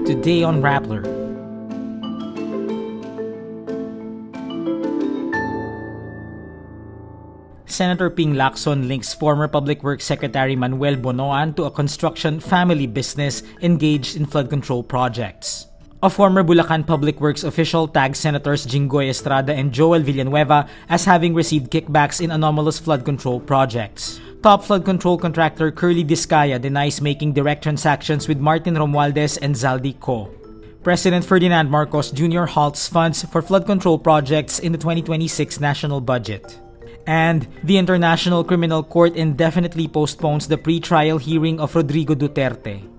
Today on Rappler. Senator Ping Lacson links former Public Works Secretary Manuel Bonoan to a construction family business engaged in flood control projects. A former Bulacan Public Works official tagged Senators Jinggoy Estrada and Joel Villanueva as having received kickbacks in anomalous flood control projects. Top flood control contractor Curly Discaya denies making direct transactions with Martin Romualdez and Zaldi Co. President Ferdinand Marcos Jr. halts funds for flood control projects in the 2026 national budget. And the International Criminal Court indefinitely postpones the pre-trial hearing of Rodrigo Duterte.